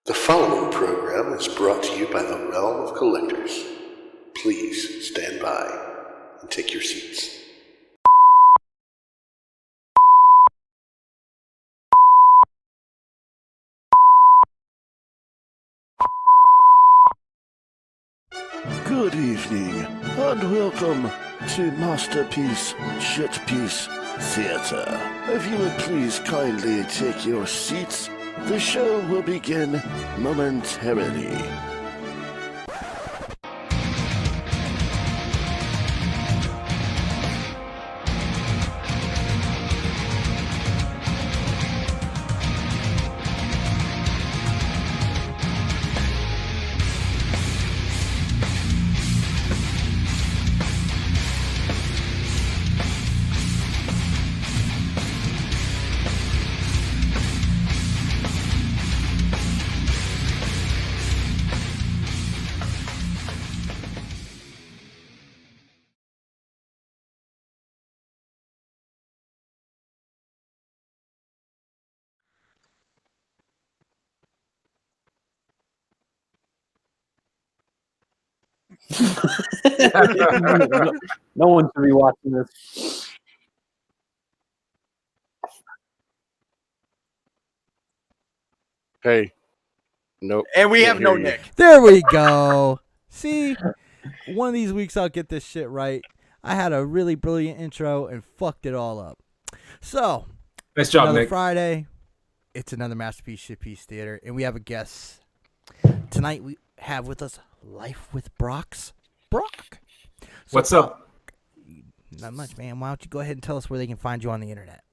The following program is brought to you by the Realm of Collectors. Please stand by and take your seats. Good evening, and welcome to Masterpiece Shitpiece Theater. If you would please kindly take your seats, the show will begin momentarily. No one should be watching this. Hey. Nope. And we Can't have no hear you. Nick. There we go. See, one of these weeks I'll get this shit right. I had a really brilliant intro and fucked it all up. So, Nice job, another Nick. Friday. It's another Masterpiece Shitpiece Theater, and we have a guest. Tonight we have with us Life with Brock. What's up? Not much, man. Why don't you go ahead and tell us where they can find you on the internet?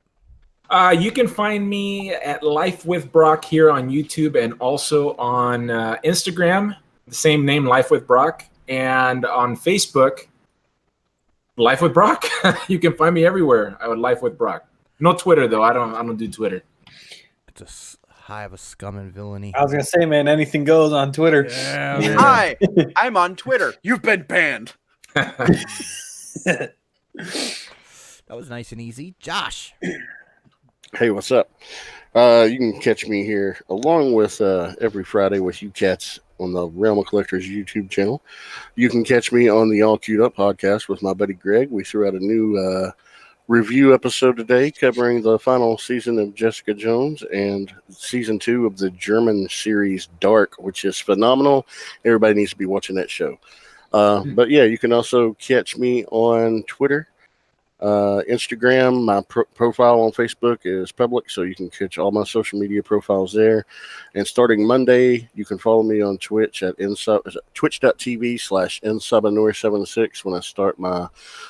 You can find me at Life with Brock here on YouTube and also on Instagram, the same name, Life with Brock, and on Facebook, Life with Brock. You can find me everywhere. Life with Brock. No Twitter though. I don't do Twitter. It's a high of a scum and villainy. I was gonna say, man, anything goes on Twitter. Yeah, man. Hi, I'm on Twitter. You've been banned. That was nice and easy. Josh. Hey, what's up? You can catch me here along with every Friday with you cats on the Realm of Collectors YouTube channel. You can catch me on the All Queued Up podcast with my buddy Greg. We threw out a new review episode today covering the final season of Jessica Jones and season 2 of the German series Dark, which is phenomenal. Everybody needs to be watching that show. But yeah, you can also catch me on Twitter, Instagram. My profile on Facebook is public, so you can catch all my social media profiles there. And starting Monday, you can follow me on Twitch at twitch.tv/nsubinor76 when I start my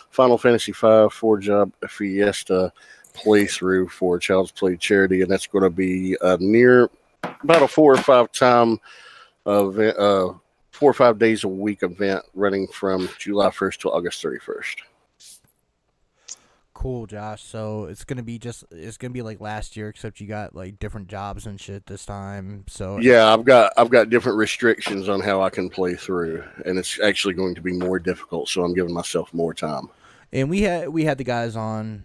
Final Fantasy V 4-job Fiesta playthrough for Child's Play charity, and that's going to be near about a 4 or 5 time event, 4 or 5 days a week event running from July 1st to August 31st. Cool, Josh. So it's gonna be like last year, except you got like different jobs and shit this time. So yeah, I've got different restrictions on how I can play through, and it's actually going to be more difficult. So I'm giving myself more time. And we had the guys on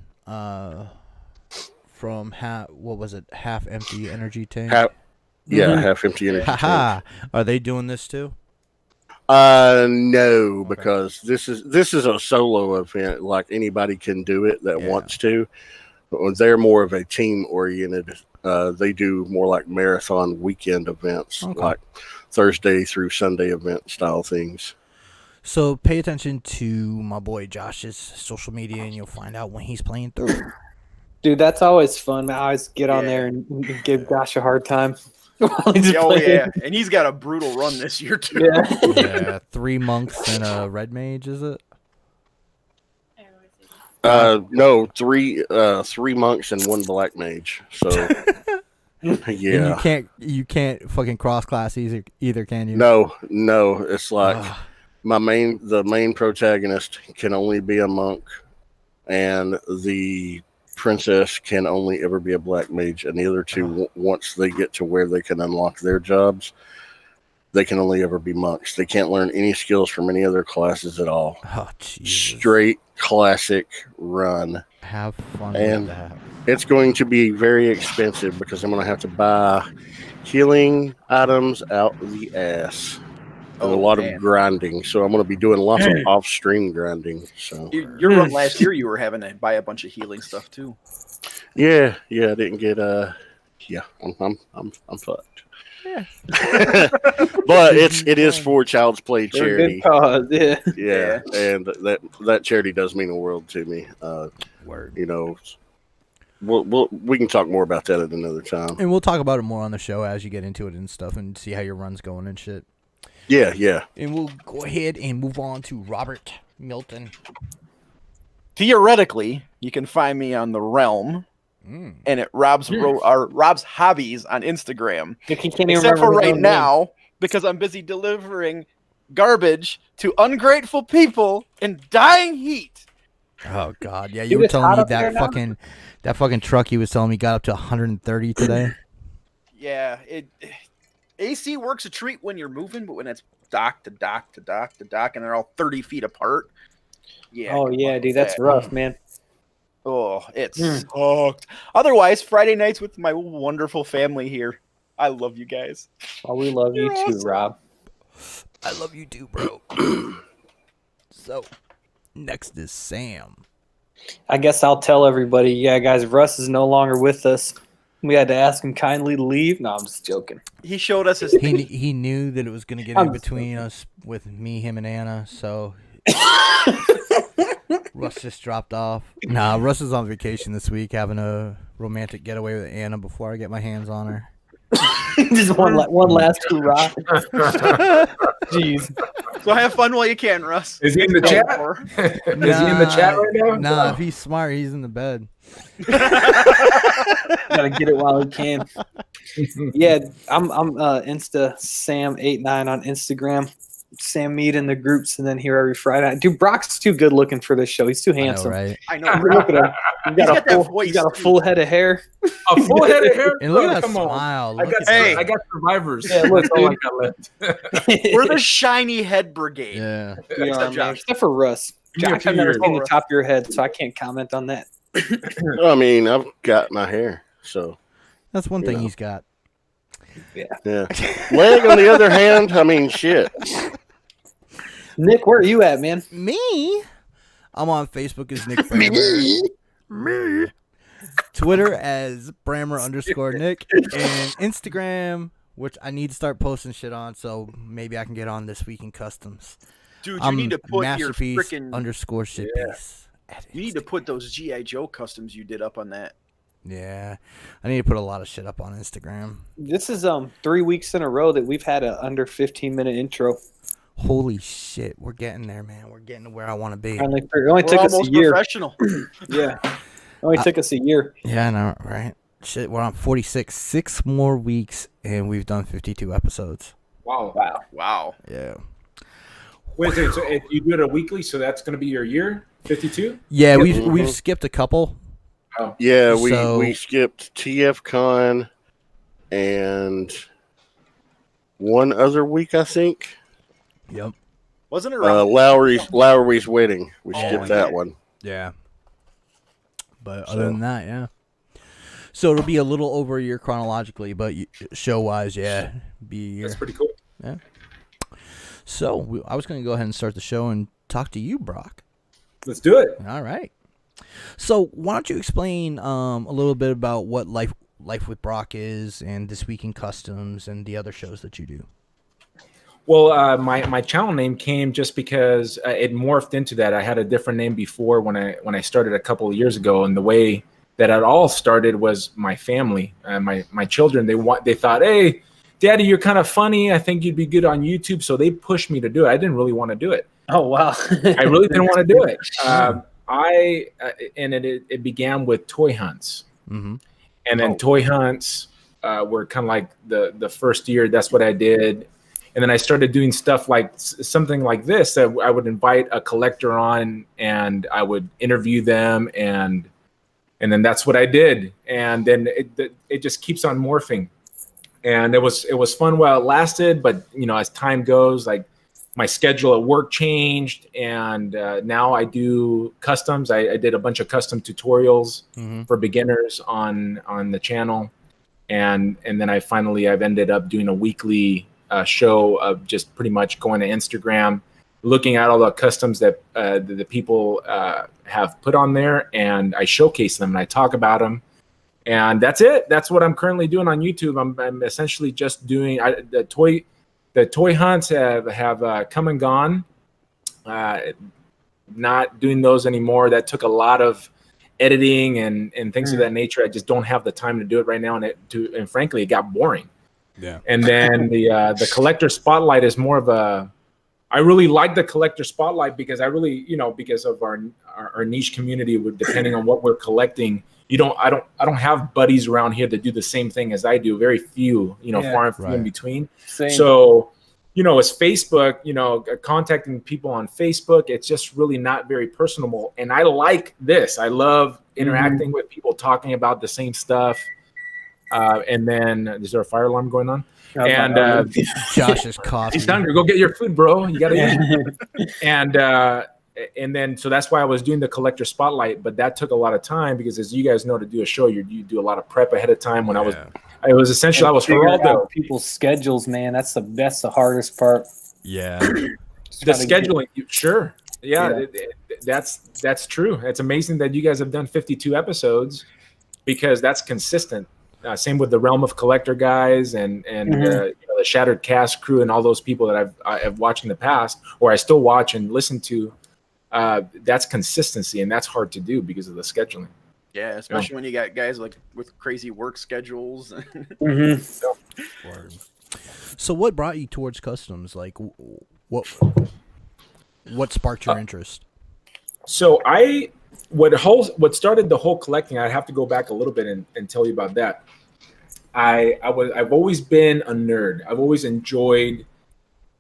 from Half Empty Energy Tank. Half empty energy. Haha. Are they doing this too? No, because this is a solo event. Like anybody can do it that wants to. They're more of a team oriented. They do more like marathon weekend events, like Thursday through Sunday event style things. So pay attention to my boy Josh's social media, and you'll find out when he's playing through. Dude, that's always fun. I always get on there and give Josh a hard time. Yeah, and he's got a brutal run this year too. Yeah, 3 monks and a red mage, is it? No, three monks and 1 black mage. So yeah, And you can't fucking cross class either, can you? no, it's like the main protagonist can only be a monk, and the princess can only ever be a black mage, and the other two, once they get to where they can unlock their jobs, they can only ever be monks. They can't learn any skills from any other classes at all. Oh, Jesus. Straight classic run. Have fun And with that. it's going to be very expensive because I'm going to have to buy healing items out the ass. And a lot of grinding. So I'm going to be doing lots of off-stream grinding. So Your run last year, you were having to buy a bunch of healing stuff too. yeah, I didn't get I'm fucked. Yeah. But it is for Child's Play For a charity. good cause, yeah. Yeah, and that charity does mean the world to me. Word. You know, we can talk more about that at another time. And we'll talk about it more on the show as you get into it and stuff and see how your run's going and shit. Yeah. And we'll go ahead and move on to Robert Milton. Theoretically, you can find me on the Realm and at Rob's Hobbies on Instagram. He can't even Except for remember his right own name. now, because I'm busy delivering garbage to ungrateful people in dying heat. Oh God, yeah, Dude, you were it's telling hot me up there now? that fucking truck you was telling me got up to 130 today. Yeah, AC works a treat when you're moving, but when it's dock to dock to dock to dock and they're all 30 feet apart. Yeah. Oh, good yeah, luck dude, with that's that. rough, man. Oh, it sucked. Otherwise, Friday nights with my wonderful family here. I love you guys. Oh, we love you You're too, awesome. Rob. I love you too, bro. So, next is Sam. I guess I'll tell everybody, yeah, guys, Russ is no longer with us. We had to ask him kindly to leave. No, I'm just joking. He showed us his He knew that it was gonna get in between us with me, him, and Anna. So Russ just dropped off. Nah, Russ is on vacation this week, having a romantic getaway with Anna before I get my hands on her. Just one last hurrah. Jeez. So have fun while you can, Russ. Is he in the chat? Is he in the chat right now? Nah, if he's smart, he's in the bed. Gotta get it while he can. Yeah, I'm Insta Sam89 on Instagram. Sam Mead in the groups and then here every Friday. Dude, Brock's too good looking for this show. He's too handsome. I know, right? I know. Look at him. He's He's got a full head of hair. A full head of hair? And look at that Come on. smile. I Look got, at Hey. I got survivors. Yeah, look, That's all I dude. got left. We're the shiny head brigade. Yeah. We are, Except man. Josh. Except for Russ. Give me a Josh, few I've never years. seen the top of your head, so I can't comment on that. I mean, I've got my hair, so That's one You thing know. he's got. yeah. Leg, on the other hand, I mean, shit. Nick, where are you at, man? Me? I'm on Facebook as Nick Brammer. Me. Twitter as Brammer_Nick. And Instagram, which I need to start posting shit on, so maybe I can get on This Week in Customs. Dude, you need to put your Masterpiece freaking. _shitpiece. at You need to Instagram. put those GI Joe customs you did up on that. Yeah. I need to put a lot of shit up on Instagram. This is 3 weeks in a row that we've had a under 15-minute intro. Holy shit. We're getting there, man. We're getting to where I want to be. It only We're took us a almost year. professional. Yeah. It only took us a year. Yeah, I know, right? Shit, we're on 46. 6 more weeks, and we've done 52 episodes. Wow. Wow. Yeah. Wait, so if you do it a weekly, so that's going to be your year? 52? Yeah, Yep. we've skipped a couple. Oh. Yeah, So- we skipped TFCon and one other week, I think. Yep. Wasn't it around? Lowry's wedding. We Oh, skipped yeah. that one. Yeah. But other than that, yeah. So it'll be a little over a year chronologically, but show-wise, yeah, be a year. That's pretty cool. So I was going to go ahead and start the show and talk to you, Brock. Let's do it. All right. So why don't you explain a little bit about what Life with Brock is and This Week in Customs and the other shows that you do? Well, my channel name came just because it morphed into that. I had a different name before when I started a couple of years ago, and the way that it all started was my family, my children. They thought, hey, Daddy, you're kind of funny. I think you'd be good on YouTube. So they pushed me to do it. I didn't really want to do it. Oh, wow. I really didn't want to do it. It began with toy hunts, Mm-hmm. and then toy hunts were kind of like the first year. That's what I did. And then I started doing stuff like something like this. I would invite a collector on, and I would interview them, and then that's what I did. And then it just keeps on morphing. And it was fun while it lasted, but as time goes, like my schedule at work changed, and now I do customs. I did a bunch of custom tutorials for beginners on the channel, and then I've ended up doing a weekly show of just pretty much going to Instagram, looking at all the customs that the people have put on there, and I showcase them and I talk about them. And that's it. That's what I'm currently doing on YouTube. I'm essentially just doing the toy hunts have come and gone. Not doing those anymore. That took a lot of editing and things of that nature. I just don't have the time to do it right now, and frankly, it got boring. Yeah. And then the collector spotlight is more of a. I really like the collector spotlight because I really, because of our niche community, depending on what we're collecting. I don't have buddies around here that do the same thing as I do. Very few, far and few in between. Same. So, as Facebook, contacting people on Facebook, it's just really not very personable. And I like this. I love interacting with people, talking about the same stuff. And then, is there a fire alarm going on? And Josh is coughing. he's hungry. Go get your food, bro. You got to eat. And then, so that's why I was doing the collector spotlight, but that took a lot of time because, as you guys know, to do a show, you do a lot of prep ahead of time. When I was figuring Geraldo. out people's schedules, man. That's the hardest part. Yeah. The scheduling, sure. Yeah. That's true. It's amazing that you guys have done 52 episodes because that's consistent. Same with the Realm of Collector guys and the Shattered Cast crew and all those people that I've watched in the past, or I still watch and listen to. That's consistency, and that's hard to do because of the scheduling. Yeah, especially when you got guys like with crazy work schedules. So, what brought you towards customs? Like, what sparked your interest? So what started the whole collecting, I'd have to go back a little bit and tell you about that. I've always been a nerd. I've always enjoyed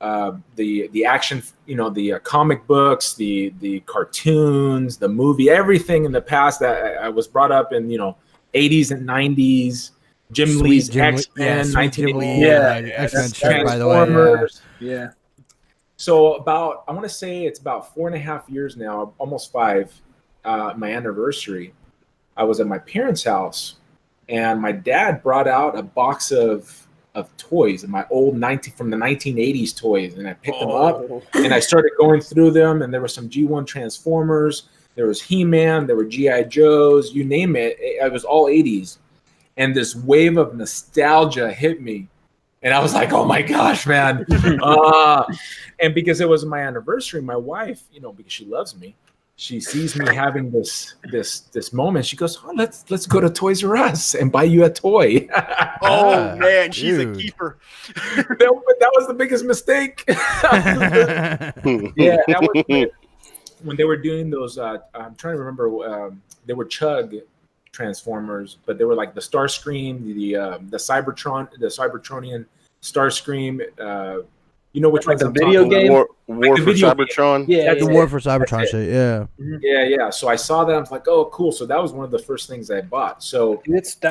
the action, the comic books, the cartoons, the movie, everything in the past that I was brought up in, 80s and 90s. Jim Lee's X-Men, 1980. X-Men shirt, by the way. Yeah. So I want to say it's about 4.5 years now, almost 5. My anniversary, I was at my parents' house, and my dad brought out a box of toys, and my old from the 1980s toys, and I picked them up, and I started going through them, and there were some G1 Transformers, there was He-Man, there were G.I. Joes, you name it. It was all 80s, and this wave of nostalgia hit me, and I was like, oh my gosh, man. And because it was my anniversary, my wife, because she loves me, she sees me having this moment. She goes, "Oh, let's go to Toys R Us and buy you a toy." Oh man, she's dude. a keeper. That was the biggest mistake. Yeah, that was when they were doing those. I'm trying to remember. They were Chug Transformers, but they were like the Starscream, the Cybertronian Starscream. You know which like one's the video game? War the for video Cybertron. Yeah, The War for Cybertron shit, yeah. Yeah. So I saw that. I was like, oh, cool. So that was one of the first things I bought. So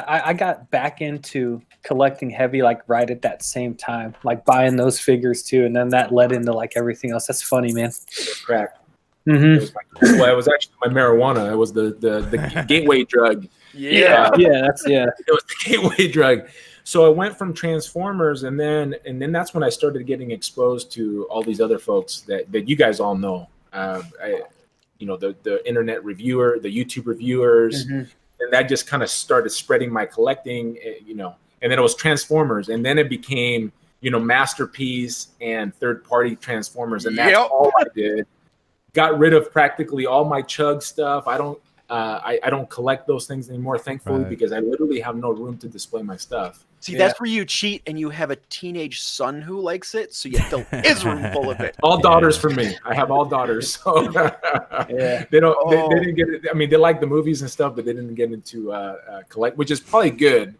I got back into collecting heavy like right at that same time, like buying those figures too, and then that led into like everything else. That's funny, man. crack. Mm-hmm. It was actually my marijuana. It was the gateway drug. Yeah. Yeah. It was the gateway drug. So I went from Transformers, and then that's when I started getting exposed to all these other folks that you guys all know. The internet reviewer, the YouTube reviewers, and that just kind of started spreading my collecting. And then it was Transformers, and then it became Masterpiece and third-party Transformers, and that's all I did. Got rid of practically all my Chug stuff. I don't collect those things anymore, thankfully, because I literally have no room to display my stuff. See, that's where you cheat, and you have a teenage son who likes it, so you fill his room full of it. All daughters for me. I have all daughters, so they don't. They didn't get it. I mean, they like the movies and stuff, but they didn't get into collect, which is probably good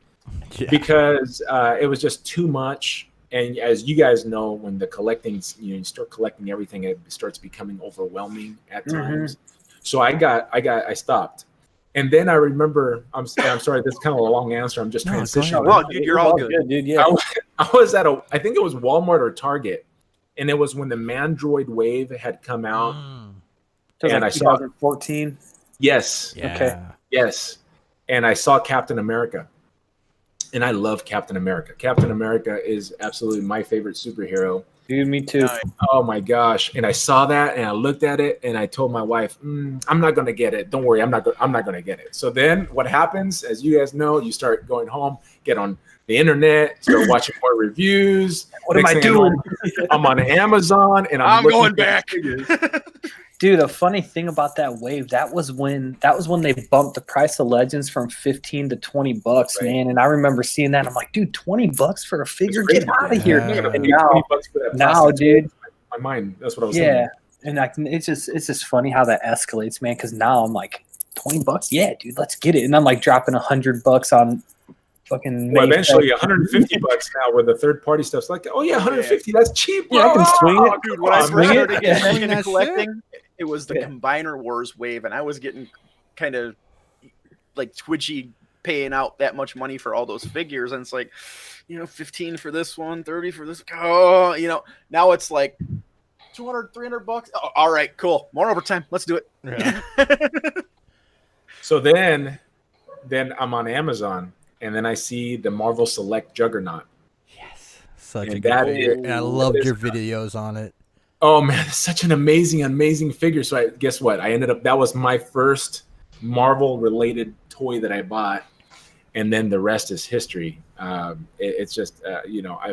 because it was just too much. And as you guys know, when the collecting, you start collecting everything, it starts becoming overwhelming at times. So I stopped. And then I remember, I'm sorry, this is kind of a long answer. I'm just No, go transitioning. ahead. Oh, dude, you're all good. dude. Yeah. I was at I think it was Walmart or Target, and it was when the Mandroid Wave had come out. And I saw 2014. Yes, Yeah. Okay. yes, and I saw Captain America, and I love Captain America. Captain America is absolutely my favorite superhero. Dude, me too. Oh my gosh! And I saw that, and I looked at it, and I told my wife, "I'm not gonna get it. Don't worry, I'm not gonna get it." So then, what happens? As you guys know, you start going home, get on the internet, start watching more reviews. What am Next I thing doing? I'm on Amazon, and I'm looking going for the back. figures. Dude, a funny thing about that wave, that was when they bumped the price of Legends from 15 to 20 bucks, Right. man. And I remember seeing that. I'm like, dude, 20 bucks for a figure? crazy, Get out of man. here. Yeah. I'm gonna And pay now, 20 bucks for that now, plastic dude, my mind. That's what I was yeah. thinking. And it's just funny how that escalates, man. Because now I'm like, 20 bucks? Yeah, dude, let's get it. And I'm like dropping $100 on fucking. Well, Mayfair. eventually 150 bucks now with the third party stuff's like, oh yeah, 150, that's cheap. Yeah, I can bro. swing it. Dude, Come when I on, first man. started getting Yeah. back into That collecting, it was the Yeah. Combiner Wars wave, and I was getting kind of like twitchy paying out that much money for all those figures. And it's like, 15 for this one, 30 for this. Oh, now it's like 200, 300 bucks. Oh, all right, cool. More overtime. Let's do it. Yeah. So then I'm on Amazon, and then I see the Marvel Select Juggernaut. Yes. Such And a good that figure. is- And I loved your videos on it. Oh man, it's such an amazing figure. So guess what? That was my first Marvel related toy that I bought, and then the rest is history. It's just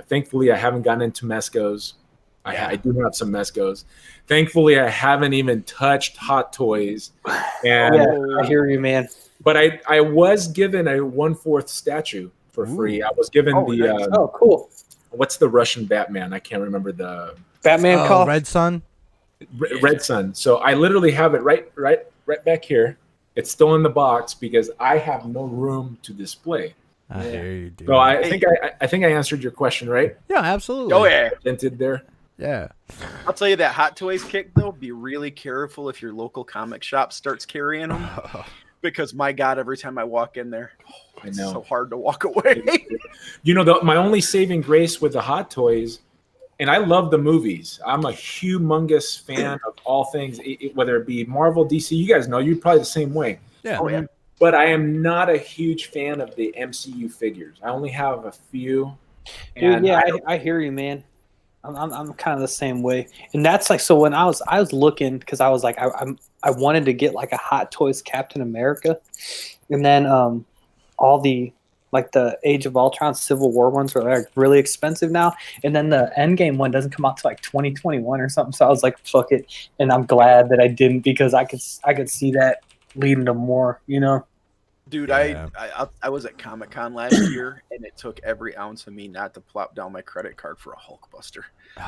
thankfully I haven't gotten into Mescos. I do have some Mescos. Thankfully, I haven't even touched Hot Toys. And Yeah, I hear you, man. but I was given a 1/4 statue for free. I was given Oh, the nice. Oh, cool. what's the Russian Batman? I can't remember the Batman Oh, call. Red Sun. Red Sun. So I literally have it right back here. It's still in the box because I have no room to display. I hear you, dude. So I think I answered your question, right? Yeah, absolutely. Oh, yeah. Dented there. Yeah. I'll tell you that Hot Toys kick, though, be really careful if your local comic shop starts carrying them. Because, my God, every time I walk in there, it's know. so hard to walk away. My only saving grace with the Hot Toys, and I love the movies. I'm a humongous fan of all things, whether it be Marvel, DC. You guys know, you're probably the same way. Yeah. Oh, yeah. But I am not a huge fan of the MCU figures. I only have a few. Dude, And yeah, I hear you, man. I'm kind of the same way, and that's like, so when I was looking, because I was like, I wanted to get like a Hot Toys Captain America, and then all the like the Age of Ultron Civil War ones are like really expensive now, and then the Endgame one doesn't come out till like 2021 or something. So I was like, fuck it, and I'm glad that I didn't, because I could see that leading to more, Dude, Yeah. I was at Comic-Con last year, and it took every ounce of me not to plop down my credit card for a Hulkbuster.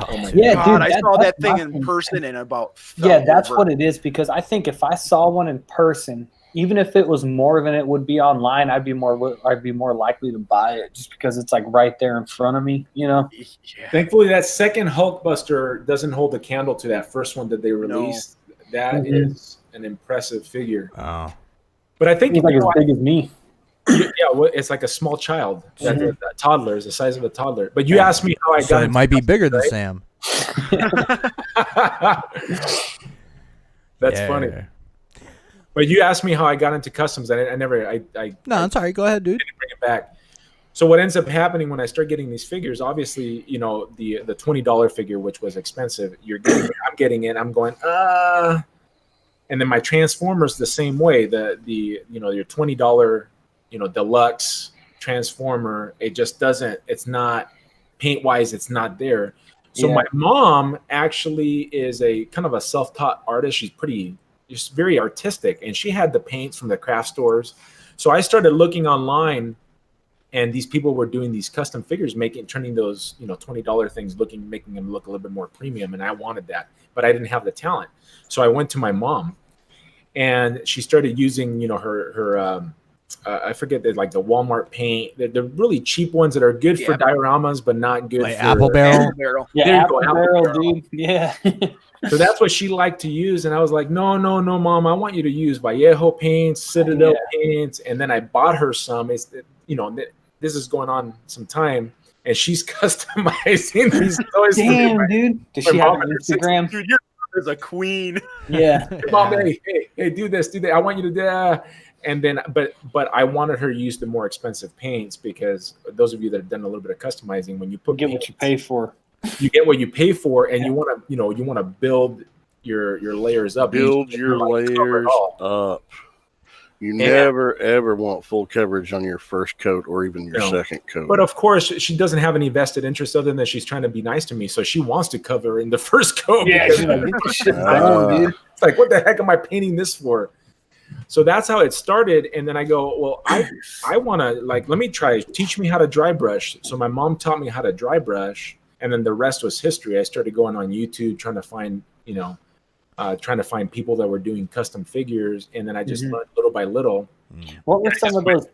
Oh, my Yeah, God, dude, I saw that that's thing my in thing. person and about Yeah, fell that's over. what it is, because I think if I saw one in person, even if it was more than it would be online, I'd be more likely to buy it, just because it's like right there in front of me, Yeah. thankfully, that second Hulkbuster doesn't hold a candle to that first one that they released. That Mhm. is an impressive figure. Oh. But I think He's like as big as me. it's like a small child. That toddler is the size of a toddler. But you asked me how I So got it might be bigger than Sam. That's Yeah. funny. But you asked me how I got into customs. I never No, I'm sorry. Go ahead, dude. bring it back. So what ends up happening when I start getting these figures, obviously, the $20 figure, which was expensive, I'm getting it. I'm going, and then my Transformers the same way. Your $20, deluxe Transformer, it just doesn't. It's not paint wise. It's not there. So Yeah. my mom actually is a kind of a self-taught artist. She's very artistic, and she had the paints from the craft stores. So I started looking online, and these people were doing these custom figures, turning those $20 things, making them look a little bit more premium, and I wanted that, but I didn't have the talent. So I went to my mom, and she started using her I forget the Walmart paint. They're really cheap ones that are good for Yeah. dioramas, but not good Like for Apple Barrel. Barrel. Yeah, There you Apple go, Apple Barrel, Barrel. dude. Yeah. So that's what she liked to use, and I was like, no, Mom, I want you to use Vallejo paints, Citadel paints, and then I bought her some. It's this is going on some time, and she's customizing these toys. Damn, dude. Does my she have mom an and her Instagram? Dude, your mom is a queen. Yeah. Mom, hey, do this, do that. I want you to do that. And then, but I wanted her to use the more expensive paints because those of you that have done a little bit of customizing, when you put Get what you pay for. you get what you pay for, and you want to build your layers up. Build You your like, cover it layers all. up. You never ever want full coverage on your first coat or even your No. second coat. But of course, she doesn't have any vested interest other than she's trying to be nice to me. So she wants to cover in the first coat. Yeah, because she's like, get this shit Ah. done, dude. it's like, what the heck am I painting this for? So that's how it started. And then I go, well, I want to let me teach me how to dry brush. So my mom taught me how to dry brush. And then the rest was history. I started going on YouTube, trying to find people that were doing custom figures. And then I just learned little by little. What were some of those?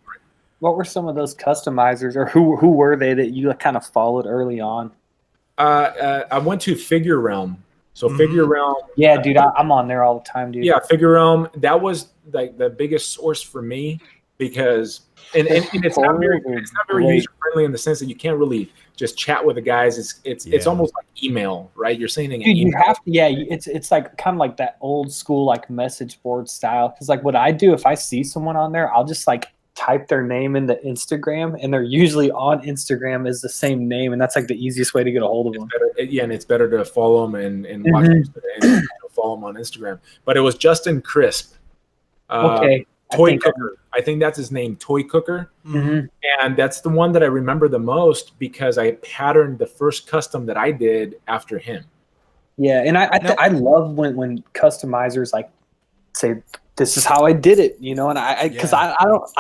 What were some of those customizers, or who were they that you kind of followed early on? I went to Figure Realm. So Figure Realm. Yeah, dude, I'm on there all the time, dude. Yeah, Figure Realm. That was like the biggest source for me because and it's not very Great. user friendly in the sense that you can't really just chat with the guys. It's almost like email, right? You're sending an Dude, you email. have to. Yeah, it's like kind of like that old school like message board style. Because like what I do if I see someone on there, I'll just like type their name into Instagram, and they're usually on Instagram is the same name, and that's like the easiest way to get a hold of them. And it's better to follow them and watch them and follow them on Instagram. But it was Justin Crisp. Okay. Toy Cooker. I think that's his name, Toy Cooker. Mm-hmm. And that's the one that I remember the most because I patterned the first custom that I did after him. Yeah, and I love when customizers like say this is how I did it, you know, and I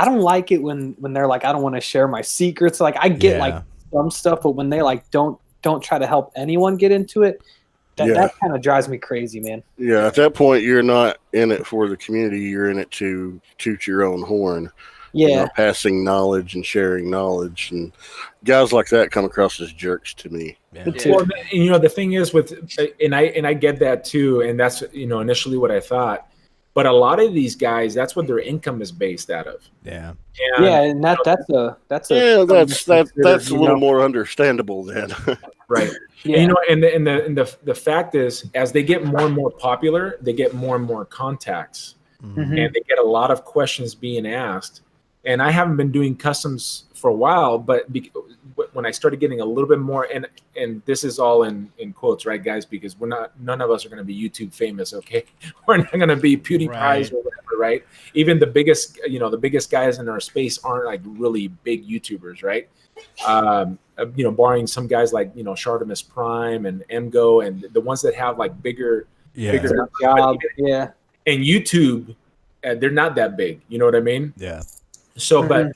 don't like it when they're like I don't want to share my secrets. Like I get like some stuff, but when they like don't try to help anyone get into it, that kind of drives me crazy, man. Yeah, at that point, you're not in it for the community. You're in it to toot your own horn. Yeah. You know, passing knowledge and sharing knowledge. And guys like that come across as jerks to me. Yeah. Well, you know, the thing is and I get that too. And that's, initially what I thought. But a lot of these guys, that's what their income is based out of. Yeah. And, and that's Yeah, that's a little more understandable then. right. Yeah. And, and the fact is, as they get more and more popular, they get more and more contacts, and they get a lot of questions being asked. And I haven't been doing customs for a while, but when I started getting a little bit more, and this is all in quotes, right, guys? Because none of us are going to be YouTube famous, okay? We're not going to be PewDiePie's or whatever, right? Even the biggest guys in our space aren't like really big YouTubers, right? Barring some guys like Shartimus Prime and Emgo and the ones that have like bigger job. Yeah. And YouTube, they're not that big. You know what I mean? Yeah. So,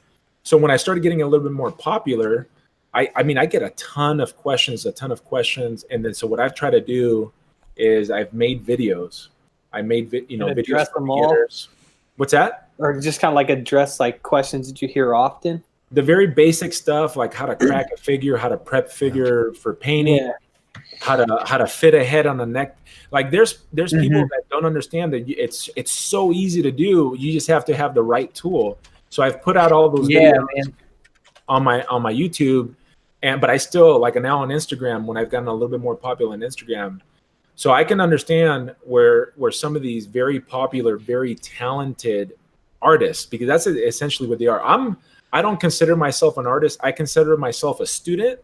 so when I started getting a little bit more popular, I get a ton of questions, and then so what I've tried to do is I've made videos. I made videos address for them all? beginners. What's that? Or just kind of like address like questions that you hear often. The very basic stuff like how to crack a figure, how to prep figure for painting, how to fit a head on a neck. Like there's people that don't understand that it's so easy to do. You just have to have the right tool. So I've put out all those videos on my YouTube, but I still like now on Instagram when I've gotten a little bit more popular on Instagram. So I can understand where some of these very popular, very talented artists, because that's essentially what they are. I don't consider myself an artist. I consider myself a student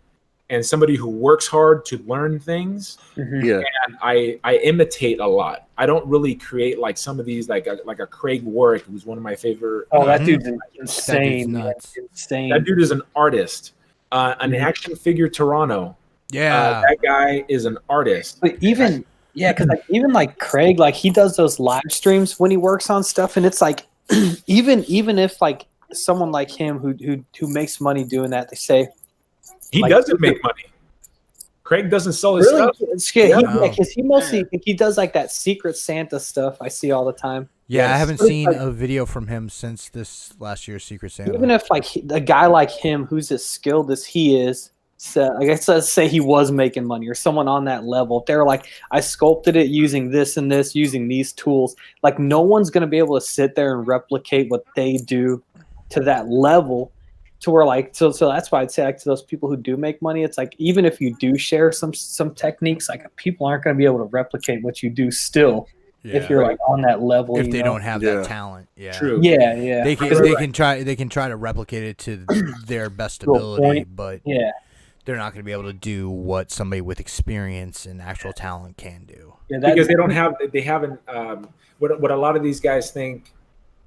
and somebody who works hard to learn things. Yeah. And I imitate a lot. I don't really create like some of these, like a Craig Warwick, who's one of my favorite. Oh, that dude's insane. That dude's nuts. Insane. That dude is an artist. An action figure Toronto. Yeah. That guy is an artist. But even because even like Craig, like he does those live streams when he works on stuff, and it's like even if like someone like him who makes money doing that, they say he doesn't make money. Craig doesn't sell his stuff. Because he mostly he does like that Secret Santa stuff I see all the time. Yeah, I Yes. haven't But it's seen like- a video from him since this last year's Secret Santa. Even if like a guy like him, who's as skilled as he is, so I guess let's say he was making money, or someone on that level, if they're like, I sculpted it using this and this, using these tools, like no one's going to be able to sit there and replicate what they do to that level. To where like so that's why I'd say like to those people who do make money, it's like even if you do share some techniques, like people aren't going to be able to replicate what you do still if you're like on that level. if you they know? don't have Yeah. that talent. Yeah. True. Yeah, yeah. They can Because- they can try to replicate it to their best To a ability, point. but Yeah. they're not going to be able to do what somebody with experience and actual talent can do. Yeah, that- Because they haven't what a lot of these guys think,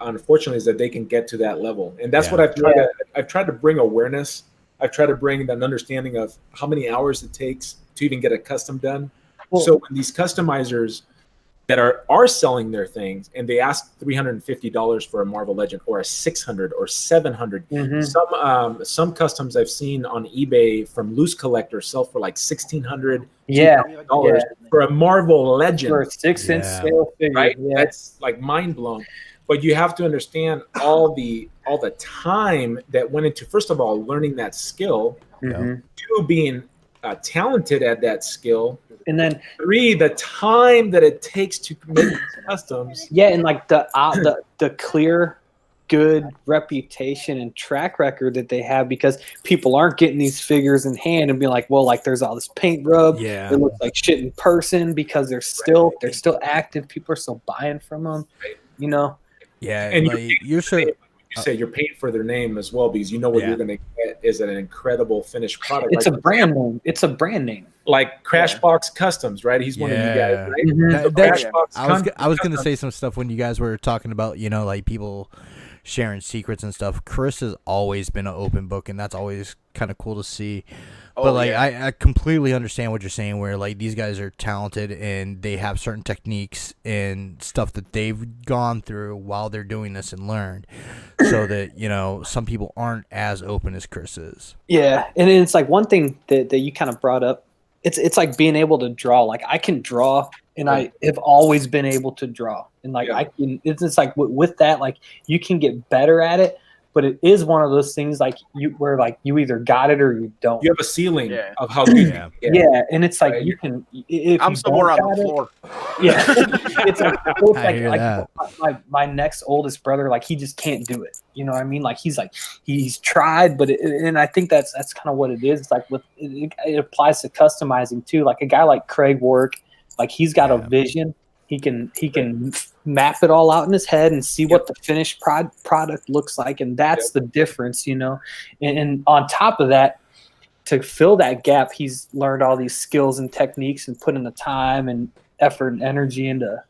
unfortunately, is that they can get to that level. And that's Yeah. what I've tried to bring awareness. I've tried to bring an understanding of how many hours it takes to even get a custom done. Well- So when these customizers that are selling their things and they ask $350 for a Marvel Legend or a 600 or 700. Mhm. Some customs I've seen on eBay from loose collectors sell for like $1,600 Yeah, dollars for a Marvel Legend. for a 6-inch Yeah. scale figure. Right? Yeah. That's like mind blown. But you have to understand all the time that went into, first of all, learning that skill, Mhm. 2, being talented at that skill, And then 3, the time that it takes to make these customs. yeah, and like the clear good reputation and track record that they have, because people aren't getting these figures in hand and being like, well, like there's all this paint rub. Yeah. It looks like shit in person because they're still active. People are still buying from them. Right. You know. Yeah, And like you're sure. You say you're paying for their name as well, because you know what Yeah. you're going to get is an incredible finished product. It's a like, brand name. It's a brand name. like Crashbox Customs, right? He's one of you guys, Yeah. right? Mhm. That- So that- Crashbox I was gonna Customs- say some stuff when you guys were talking about, you know, like people sharing secrets and stuff. Chris has always been an open book, and that's always kind of cool to see. But like I completely understand what you're saying, where like these guys are talented and they have certain techniques and stuff that they've gone through while they're doing this and learned, so that, you know, some people aren't as open as Chris is. Yeah, and it's like one thing that you kind of brought up. It's like being able to draw. Like I can draw, and I have always been able to draw. And like Yeah. I can, it's like with that, like you can get better at it. But it is one of those things like where like you either got it or you don't. You have a ceiling Yeah. of how good Yeah. you can get. Yeah, and it's like Right. you can. If I'm you somewhere don't on the got it- floor. Yeah, it's like, it's I like, hear that. my next oldest brother, like he just can't do it. You know what I mean? Like he's tried, but and I think that's kind of what it is. It's like it applies to customizing too. Like a guy like Craig Warwick, like he's got a Yeah. vision. He can map it all out in his head and see what the finished product looks like, and that's the difference, you know. And on top of that, to fill that gap, he's learned all these skills and techniques and put in the time and effort and energy into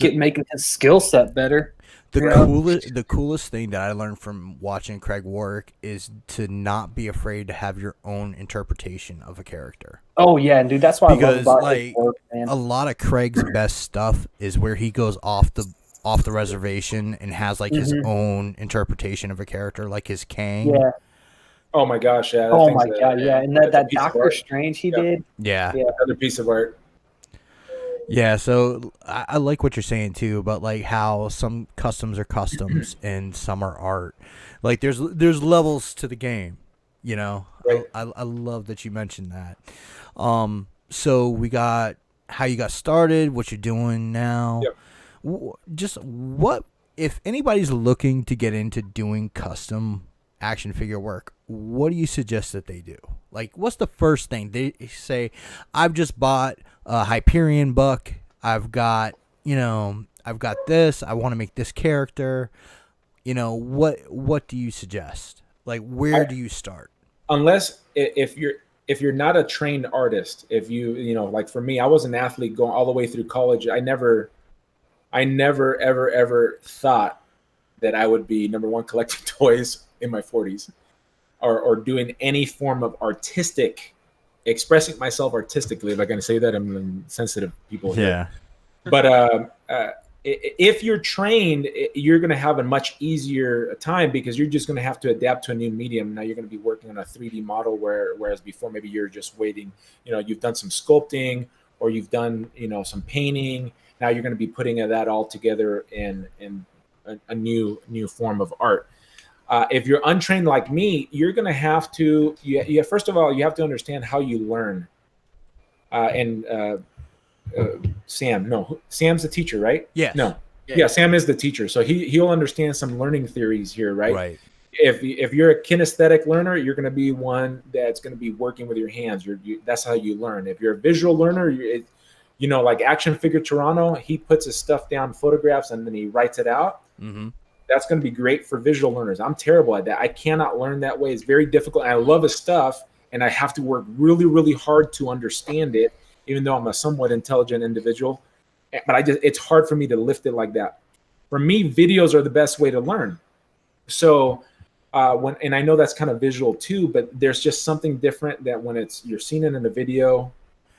making his skill set better. The coolest thing that I learned from watching Craig Warwick is to not be afraid to have your own interpretation of a character. Oh yeah, dude, that's why I love Because about like his work, man. a lot of Craig's best stuff is where he goes off the reservation and has like his own interpretation of a character, like his Kang. Yeah. Oh my gosh, yeah. that Oh thing's my god, yeah, and that that's a piece of Doctor art. Strange he Yeah. did. Yeah. Another piece of art. Yeah, so I like what you're saying too about like how some customs are customs and some are art. Like there's levels to the game, you know. Right. I love that you mentioned that. So we got how you got started, what you're doing now. Yep. Just what if anybody's looking to get into doing custom action figure work, what do you suggest that they do? Like, what's the first thing they say? I've just bought a Hyperion buck. I've got this. I want to make this character. You know, what do you suggest? Like, where do you start? Unless if you're not a trained artist, if you know, like for me, I was an athlete going all the way through college. I never ever thought that I would be number one collecting toys in my 40s or doing any form of expressing myself artistically. If I can say that, I'm sensitive people here. But if you're trained, you're going to have a much easier time because you're just going to have to adapt to a new medium. Now you're going to be working on a 3D model, whereas before maybe you're just waiting. You know, you've done some sculpting or you've done some painting. Now you're going to be putting that all together in a new form of art. If you're untrained like me, you're going to have to, first of all, you have to understand how you learn. Sam's the teacher, right? Yes. No. Yeah, Sam is the teacher. So he'll understand some learning theories here, right? Right. If you're a kinesthetic learner, you're going to be one that's going to be working with your hands. That's how you learn. If you're a visual learner, like Action Figure Toronto, he puts his stuff down, photographs, and then he writes it out. Mm-hmm. That's going to be great for visual learners. I'm terrible at that. I cannot learn that way. It's very difficult. And I love his stuff, and I have to work really, really hard to understand it, even though I'm a somewhat intelligent individual. But it's hard for me to lift it like that. For me, videos are the best way to learn. So and I know that's kind of visual too, but there's just something different that when you're seeing it in a video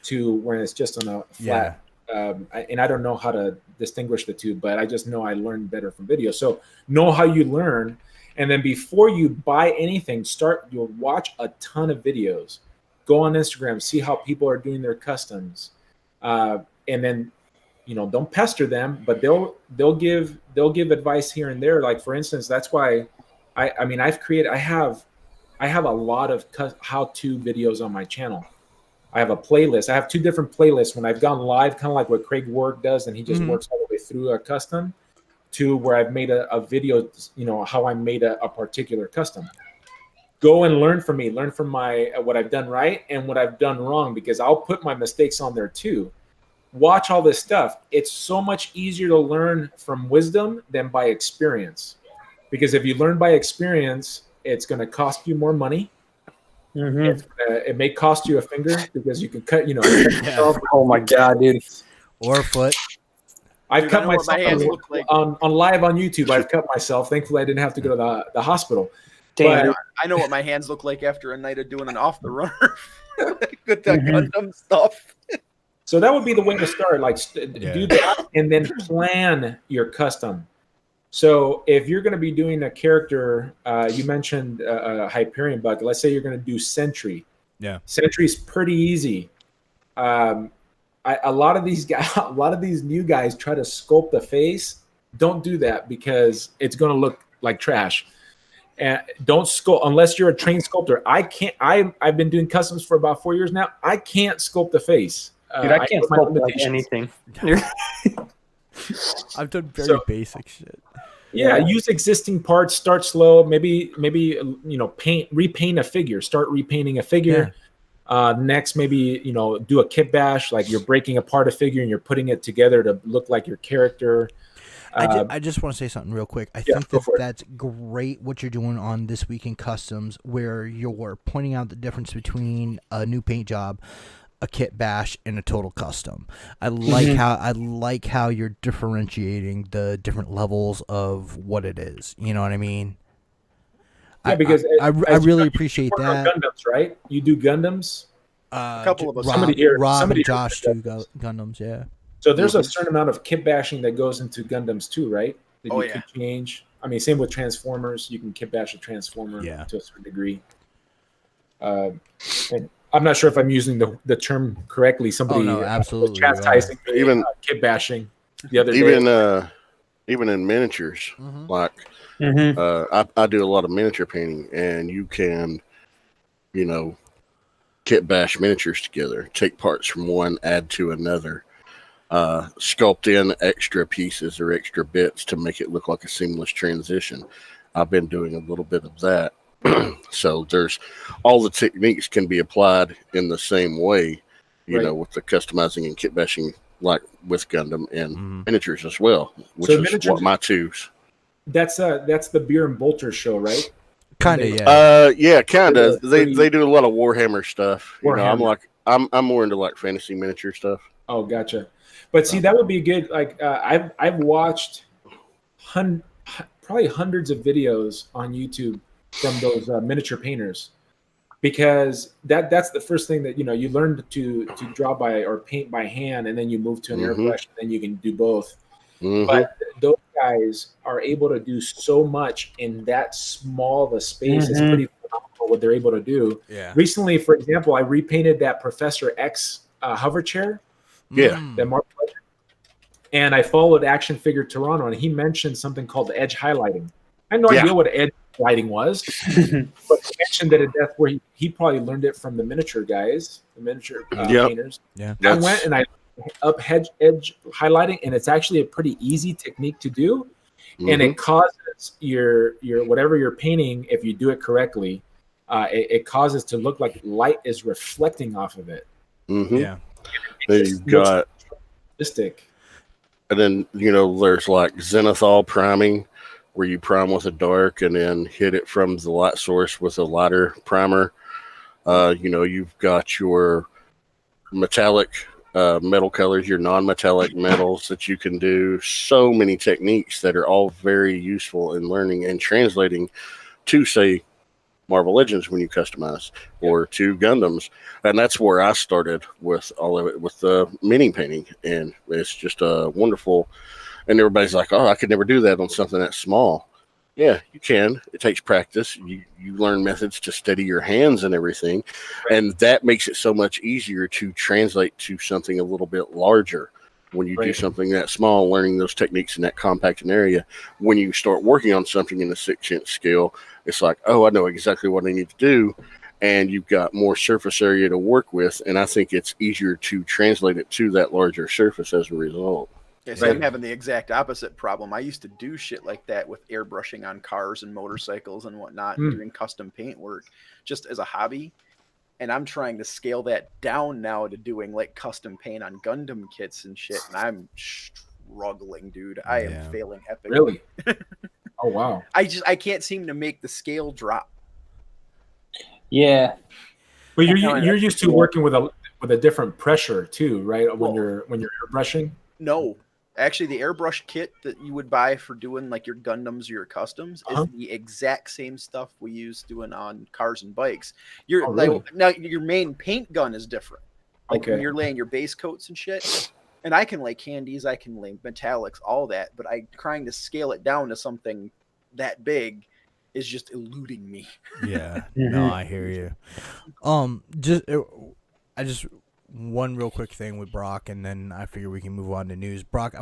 to when it's just on a flat. And I don't know how to distinguish the two, but I just know I learn better from video. So know how you learn. And then before you buy anything, you'll watch a ton of videos. Go on Instagram, see how people are doing their customs. And then, don't pester them, but they'll give advice here and there. Like, for instance, that's why I have a lot of how-to videos on my channel. I have a playlist. I have 2 different playlists. When I've gone live, kind of like what Craig Ward does, and he just works all the way through a custom, to where I've made a video, how I made a particular custom. Go and learn from me. Learn from what I've done right and what I've done wrong, because I'll put my mistakes on there too. Watch all this stuff. It's so much easier to learn from wisdom than by experience. Because if you learn by experience, it's going to cost you more money. Mm-hmm. It may cost you a finger because you can cut, yourself. Oh my God, dude. Or a foot. I've cut myself my hands look like. on live on YouTube. I've cut myself. Thankfully, I didn't have to go to the hospital. Damn. I know what my hands look like after a night of doing an off the runner with that Gundam stuff. So that would be the way to start. Like, do that and then plan your custom. So if you're going to be doing a character, you mentioned a Hyperion bug. Let's say you're going to do Sentry. Yeah, Sentry's pretty easy. A lot of these new guys try to sculpt the face. Don't do that because it's going to look like trash. And don't sculpt unless you're a trained sculptor. I can't. I've been doing customs for about 4 years now. I can't sculpt the face. Dude, I can't sculpt like anything. I've done very basic shit. Yeah, use existing parts. Start slow. Maybe repaint a figure. Start repainting a figure. Yeah. Next, maybe do a kit bash. Like you're breaking apart a figure and you're putting it together to look like your character. I just want to say something real quick. I think that's great what you're doing on This Week in Customs, where you're pointing out the difference between a new paint job, a kit bash, and a total custom. I like how you're differentiating the different levels of what it is. You know what I mean? Yeah, because I really appreciate that. Gundams, right? You do Gundams. A couple of us. Rob and Josh do Gundams. Yeah. So there's a certain amount of kit bashing that goes into Gundams too, right? That you can change. I mean, same with Transformers. You can kit bash a Transformer to a certain degree. And I'm not sure if I'm using the term correctly. Somebody absolutely was chastising me, even kit bashing the other day. Even in miniatures, like I do a lot of miniature painting, and you can, kit bash miniatures together, take parts from one, add to another. Sculpt in extra pieces or extra bits to make it look like a seamless transition. I've been doing a little bit of that. So there's all the techniques can be applied in the same way, with the customizing and kit bashing, like with Gundam and miniatures as well, which is what my twos. That's the Beer and Bolter show, right? Kind of, yeah. Yeah, kind of. They do a lot of Warhammer stuff. I'm more into like fantasy miniature stuff. Oh, gotcha. But see, that would be good. Like I've watched probably hundreds of videos on YouTube from those miniature painters, because that's the first thing that you learn to draw by or paint by hand, and then you move to an airbrush, and then you can do both. But those guys are able to do so much in that small of a space. It's pretty phenomenal what they're able to do. Yeah. Recently, for example, I repainted that Professor X hover chair. Yeah. That Mark and I followed Action Figure Toronto, and he mentioned something called edge highlighting. I had no idea what edge highlighting was, but he mentioned that that's where he probably learned it from the miniature guys, the miniature painters. Yeah, I went and I up edge highlighting, and it's actually a pretty easy technique to do, and it causes your whatever you're painting, if you do it correctly, it causes to look like light is reflecting off of it. Yeah. Then you've got, realistic. and then there's like zenithal priming, where you prime with a dark and then hit it from the light source with a lighter primer. You've got your metallic metal colors, your non-metallic metals that you can do. So many techniques that are all very useful in learning and translating to, say, Marvel Legends when you customize, or to Gundams. And that's where I started with all of it, with the mini painting. And it's just a wonderful, and everybody's like, oh, I could never do that on something that small. Yeah, you can. It takes practice. You learn methods to steady your hands and everything. And that makes it so much easier to translate to something a little bit larger. When you do something that small, learning those techniques in that compact an area, when you start working on something in the 6-inch scale, it's like, oh, I know exactly what I need to do. And you've got more surface area to work with. And I think it's easier to translate it to that larger surface as a result. Yeah, see, I'm having the exact opposite problem. I used to do shit like that with airbrushing on cars and motorcycles and whatnot, and doing custom paint work just as a hobby. And I'm trying to scale that down now to doing like custom paint on Gundam kits and shit. And I'm struggling, dude. I am failing epically. Really? Oh, wow. I can't seem to make the scale drop. Yeah. But you're used to working with a different pressure too, right? When you're airbrushing? No. Actually, the airbrush kit that you would buy for doing like your Gundams or your customs is the exact same stuff we use doing on cars and bikes. Now your main paint gun is different. Like when you're laying your base coats and shit. And I can lay candies, I can lay metallics, all that, but trying to scale it down to something that big is just eluding me. Yeah. No, I hear you. One real quick thing with Brock, and then I figure we can move on to news. Brock,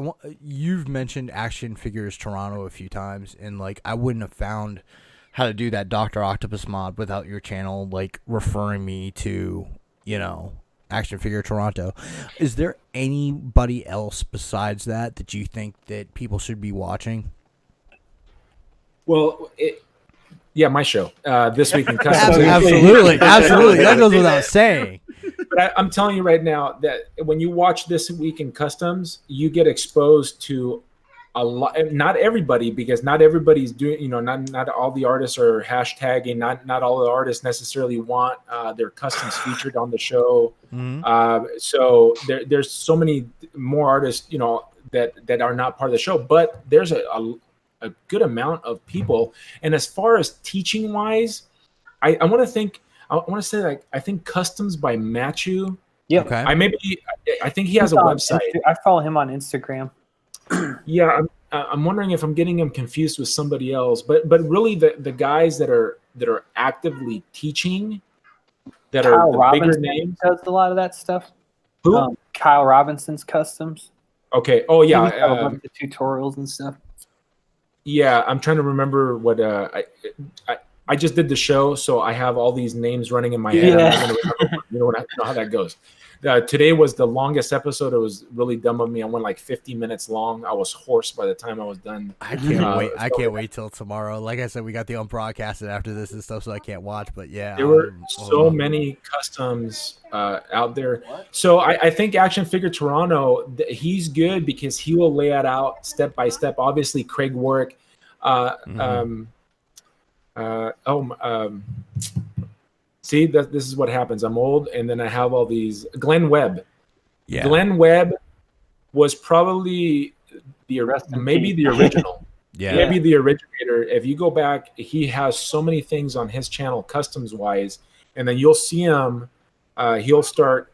you've mentioned Action Figures Toronto a few times, and like I wouldn't have found how to do that Dr. Octopus mod without your channel like referring me to, Action Figure Toronto. Is there anybody else besides that you think that people should be watching? Well, my show, This Week in Customs. Absolutely. That goes without saying. But I'm telling you right now that when you watch This Week in Customs, you get exposed to a lot. Not everybody, because not everybody's doing. Not all the artists are hashtagging. Not all the artists necessarily want their customs featured on the show. So there's so many more artists, that are not part of the show. But there's a good amount of people. And as far as teaching wise, I want to say, like, I think Customs by Machu. Yeah. Okay. I think he has a website. I follow him on Instagram. Yeah, I'm wondering if I'm getting him confused with somebody else. But really, the guys that are actively teaching, that Kyle are the Robinson bigger names, does a lot of that stuff. Who? Kyle Robinson's Customs. Okay. Oh yeah. He's got a bunch of tutorials and stuff. Yeah, I'm trying to remember what I just did the show, so I have all these names running in my head. Yeah. I'm not gonna remember, I know how that goes. Today was the longest episode. It was really dumb of me. I went like 50 minutes long. I was hoarse by the time I was done. I can't wait. I can't wait till tomorrow. Like I said, we got the unbroadcasted after this and stuff, so I can't watch. But yeah, there were so many customs out there. So I think Action Figure Toronto, he's good because he will lay it out step by step. Obviously, Craig Warwick. See, this is what happens. I'm old, and then I have all these. Glenn Webb. Yeah. Glenn Webb was probably maybe the original. Yeah. Maybe the originator. If you go back, he has so many things on his channel, customs wise, and then you'll see him. He'll start.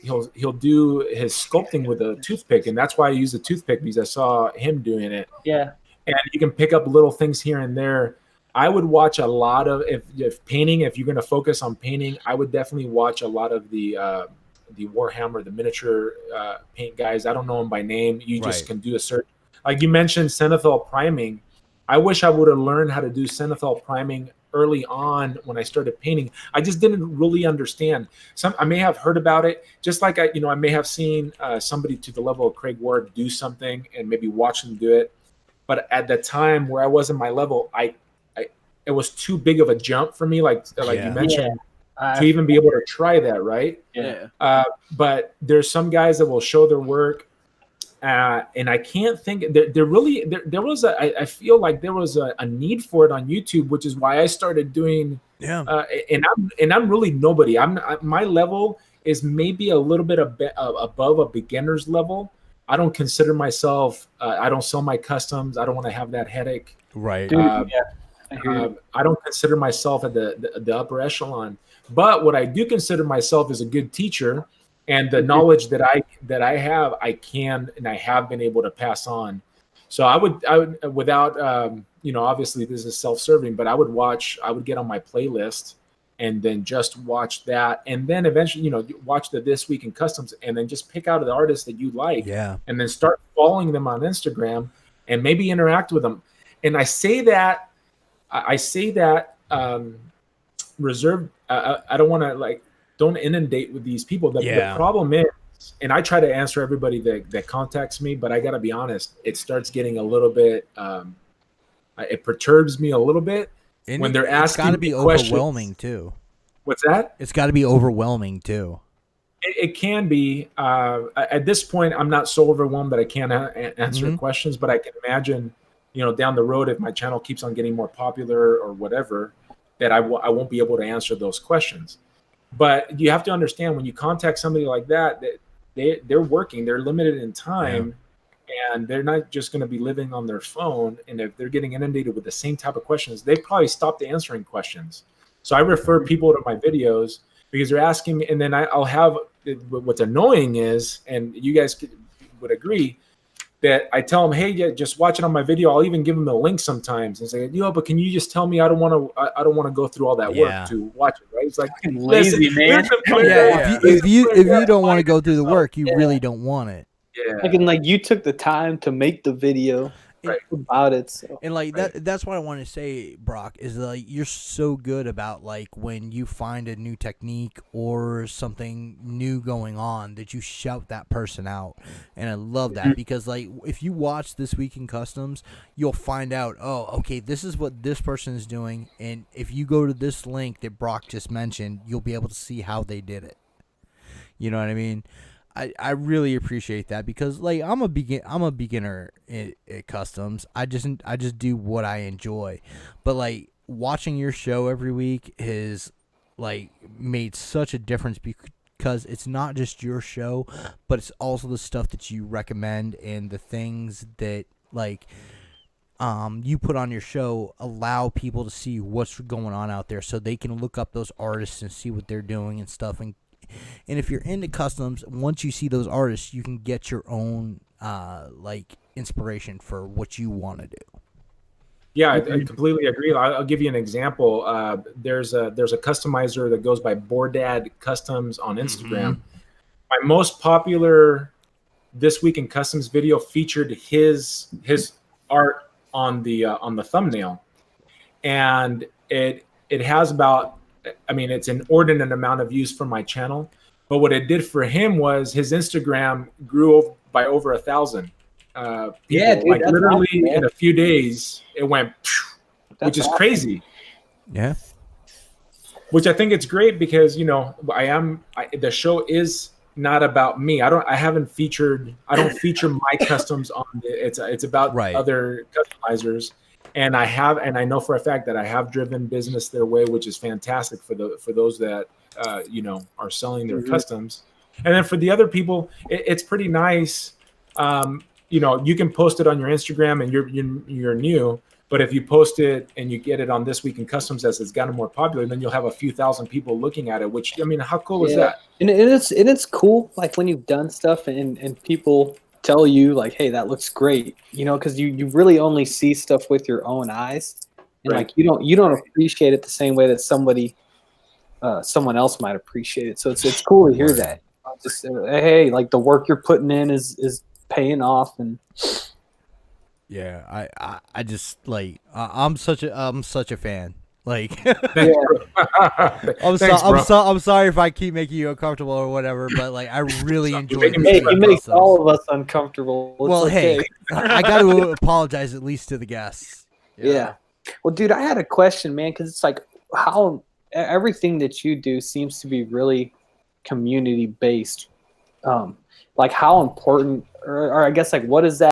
He'll do his sculpting with a toothpick, and that's why I use a toothpick, because I saw him doing it. Yeah. And you can pick up little things here and there. I would watch a lot of if painting. If you're going to focus on painting, I would definitely watch a lot of the Warhammer, the miniature paint guys. I don't know them by name. You just Right. can do a search. Like you mentioned, Cenithal priming. I wish I would have learned how to do Cenithal priming early on when I started painting. I just didn't really understand. I may have heard about it, just like I may have seen somebody to the level of Craig Ward do something and maybe watch them do it. But at the time where I was in my level, it was too big of a jump for me. Like you mentioned, to even be able to try that, right? Yeah. But there's some guys that will show their work. And I can't think there was I feel like there was a need for it on YouTube, which is why I started doing. Yeah. And I'm really nobody. My level is maybe a little bit above a beginner's level. I don't consider myself. I don't sell my customs. I don't want to have that headache. Right. Dude, I don't consider myself at the upper echelon. But what I do consider myself is a good teacher. And the knowledge that I have, I can and I have been able to pass on. So I would without obviously this is self-serving, but I would get on my playlist and then just watch that, and then eventually watch the This Week in Customs, and then just pick out the artists that you like, and then start following them on Instagram and maybe interact with them. And I say that reserved. I don't want to don't inundate with these people. The problem is, and I try to answer everybody that contacts me, but I got to be honest, it starts getting a little bit, it perturbs me a little bit when they're asking. It's got to be questions. Overwhelming too. What's that? It's got to be overwhelming too. It can be. At this point, I'm not so overwhelmed that I can't answer questions, but I can imagine, down the road, if my channel keeps on getting more popular or whatever, that I won't be able to answer those questions. But you have to understand, when you contact somebody like that they're working, they're limited in time, and they're not just going to be living on their phone. And if they're getting inundated with the same type of questions, they probably stopped answering questions. So I refer people to my videos because they're asking me, and then I'll have what's annoying is, and you guys would agree, that I tell them, hey, yeah, just watch it on my video. I'll even give them the link sometimes and say, but can you just tell me? I don't want to go through all that work to watch it, right? It's like lazy, man. If you don't want to go through the work, you really don't want it. Yeah. You took the time to make the video about it. So. And that's what I want to say, Brock, is you're so good about when you find a new technique or something new going on that you shout that person out. And I love that because if you watch This Week in Customs, you'll find out, oh, okay, this is what this person is doing. And if you go to this link that Brock just mentioned, you'll be able to see how they did it. You know what I mean? I really appreciate that because I'm a beginner at customs. I just do what I enjoy, but watching your show every week has made such a difference because it's not just your show, but it's also the stuff that you recommend and the things that you put on your show allow people to see what's going on out there, so they can look up those artists and see what they're doing and stuff. And if you're into customs, once you see those artists, you can get your own inspiration for what you want to do. Yeah, I completely agree. I'll give you an example. There's a customizer that goes by Boardad Customs on Instagram. My most popular This Week in Customs video featured his art on the thumbnail, and it has about, it's an inordinate amount of views for my channel, but what it did for him was his Instagram grew by over 1,000. Dude, literally awesome, in a few days, it went, which is crazy. Yeah. Which I think it's great because the show is not about me. I don't feature my customs on it. It's about other customizers. And I know for a fact that I have driven business their way, which is fantastic for those that are selling their customs. And then for the other people, it's pretty nice. You can post it on your Instagram and you're new, but if you post it and you get it on This Week in Customs as it's gotten more popular, then you'll have a few thousand people looking at it. Which how cool is that? And it's cool, when you've done stuff and people tell you hey, that looks great, because you really only see stuff with your own eyes, and you don't appreciate it the same way that someone else might appreciate it. So it's cool to hear that. just hey, like the work you're putting in is paying off, and Yeah, I just like I'm such a fan. Like Thanks, bro. Thanks, bro. I'm sorry if I keep making you uncomfortable or whatever, but like I really enjoy making this me hey, kind he of makes stuff. all of us uncomfortable. It's Well, okay. hey, I got to apologize at least to the guests. you know? Yeah. Well, dude, I had a question, man, because it's like how everything that you do seems to be really community based. Like how important, or I guess like what is that?